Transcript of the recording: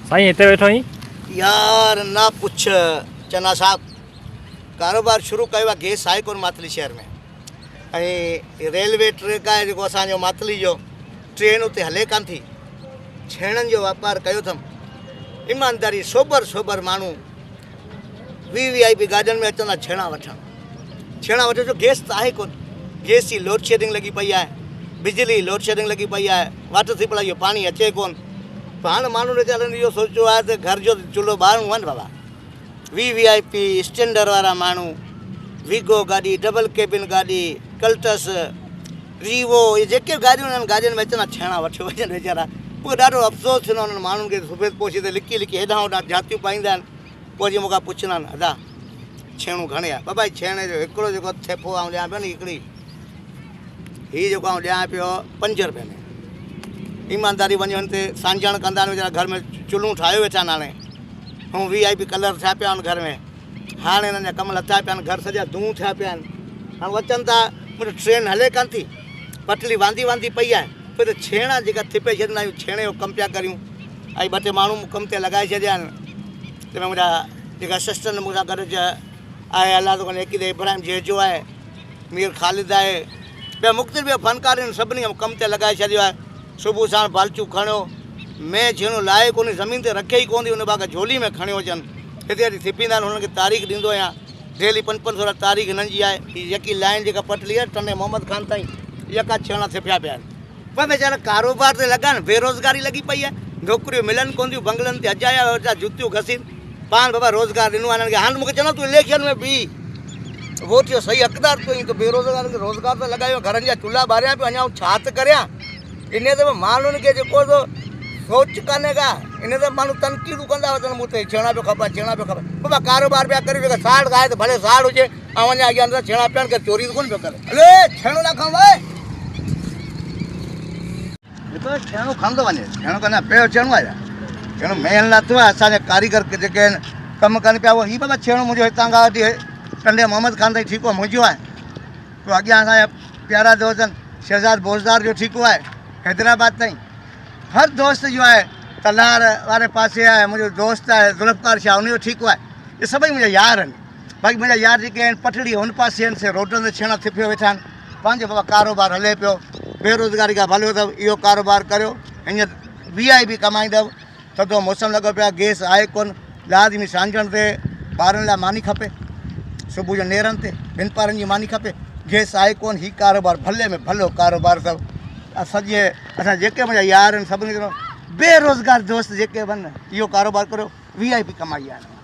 साईं हिते वेठो आहीं? यार ना पुछ चना साहब, कारोबार शुरू कयो आहे गैस आहे कोन मातली शहर में। ऐं रेलवे ट्रैक आहे जेको असांजो मातली जो, ट्रेन उते हले कान थी। छेणनि जो वापारु कयो अथमि, ईमानदारी सोबर सोबर माण्हू VIP गाॾियुनि में अचंदा छेणा वठण जो गैस त आहे कोन। गैस जी लोड शेडिंग लॻी पई आहे, बिजली लोड शेडिंग लॻी पई आहे, वाटर सप्लाई जो पाणी अचे कोन। हाणे माण्हू वीचारनि इहो सोचियो आहे त घर जो चुल्हो ॿारणो आहे न बाबा। VIP स्टैंडर्ड वारा माण्हू, वीगो गाॾी, डबल केबिन गाॾी, कल्टस, रीवो, इहे जेके गाॾियूं आहिनि गाॾियुनि में अचनि छेणा वठी वञनि वीचारा। पोइ ॾाढो अफ़सोस थींदो आहे उन्हनि माण्हुनि खे। सुबुह पोशी ते लिकी लिकी हेॾां होॾां जातियूं पाईंदा आहिनि। पोइ जीअं मूंखां पुछंदा आहिनि, अदा छेणूं घणे आहे? बाबा छेणे जो हिकिड़ो जेको थेपो आउं ॾियां पियो न, हिकिड़ी हीअ जेको आउं ॾियां पियो 5 रुपए में। ईमानदारी वञनि ते सांझण कंदा आहिनि वीचारा, घर में चुल्हूं ठाहियो वेठा आहिनि। हाणे ऐं VIP कलर थिया पिया आहिनि घर में। हाणे हिननि जा कम लथा पिया आहिनि, घर सॼा धूं थिया पिया आहिनि। हाणे अचनि था, मुंहिंजो ट्रेन हले कान थी, पटली वांदी वांदी पई आहे। फिर छेणा जेका थिपे छॾींदा आहियूं, छेणे जो कमु पिया करियूं। ऐं 2 टे माण्हू कम ते लॻाए छॾिया आहिनि। तंहिंमें मुंहिंजा जेका असिस्टेंट मूंसां गॾु आहे, अलाह तो करे यकीद इब्राहिम जेजो आहे, मीर ख़ालिद आहे, ॿिया मुख़्तलिफ़ फ़नकार आहिनि, सभिनी कम ते लॻाए छॾियो आहे। सुबुह साण बालचू खणियो, मैं छेणो लाहे कोन्हे, ज़मीन ते रखे ई कोन थी, उन बाग झोली में खणी अचनि। हिते अॼु थिपींदा आहिनि, हुननि खे तारीख़ ॾींदो आहियां। डेली 500 तारीख़ हिननि जी आहे। हीअ यकी लाइन जेका पटली आहे टने मोहम्मद खान ताईं, यका छेणा थिपिया पिया आहिनि। पर वीचारा कारोबार ते लॻा आहिनि, बेरोज़गारी लॻी पई आहे, नौकरियूं मिलनि कोन थियूं, बंगलनि ते अजाया वेठा जुतियूं घसीनि। पाण बाबा रोज़गार ॾिनो आहे हिननि खे। हाणे मूंखे चवंदो तूं इलेक्शन में बि वोट जो सही हक़दार तूं आहीं, त बेरोज़गार खे रोज़गार त लॻायो, घरनि जा चुल्हा ॿारिया पियो। अञा छा त करियां? इन ते माण्हुनि खे जेको सोच कान्हे का, इन ते माण्हू तनक़ीदूं कंदा वञनि, मूं ते छेणा पियो खपे, छेणा पियो खपे। बाबा कारोबार पिया करे, जेका साड़ खाए त भले साड़ हुजे, ऐं अञा अॻियां अंदरि छेणा पिया आहिनि, चोरी त कोन पियो करे। हले छेणो न खण भाई, छेणो खणंदो वञे, छेणो कंदा पियो छेणो आहे। छेणो मेन लाथो आहे। असांजे कारीगर जेके आहिनि कमु कनि पिया, उहो हीअ बाबा छेणो मुंहिंजो हितां खां वठी टंडे मोहम्मद खान ताईं ठीकु आहे, मुंहिंजो आहे। पोइ अॻियां असांजा प्यारा दोस्त आहिनि, शहज़ाद बोज़दार जो ठीकु आहे, हैदराबाद ताईं। हर दोस्त जो आहे, तलार वारे पासे आहे, मुंहिंजो दोस्त आहे ज़ुल्फ़कार शाह, उनजो ठीकु आहे। इहे सभई मुंहिंजा यार आहिनि। बाक़ी मुंहिंजा यार जेके आहिनि पटड़ी हुन पासे आहिनि, से रोडनि ते छेणा थिपियो वेठा आहिनि। पंहिंजो बाबा कारोबार हले पियो, बेरोज़गारी खां भलियो अथव, इहो कारोबार करियो। हींअर VIP कमाईंदव। थधो मौसम लॻो पियो आहे, गैस आहे कोन, लाज़मी सांझण ते ॿारनि लाइ मानी खपे, सुबुह जो नेरनि ते 2 पारनि जी मानी खपे। गैस आहे कोन, हीउ कारोबार भले में भलो कारोबार अथव। सॼे असां जेके मुंहिंजा यार आहिनि, सभिनी खे बेरोज़गार दोस्त जेके बि आहिनि, इहो कारोबार करियो, VIP कमाई आहे।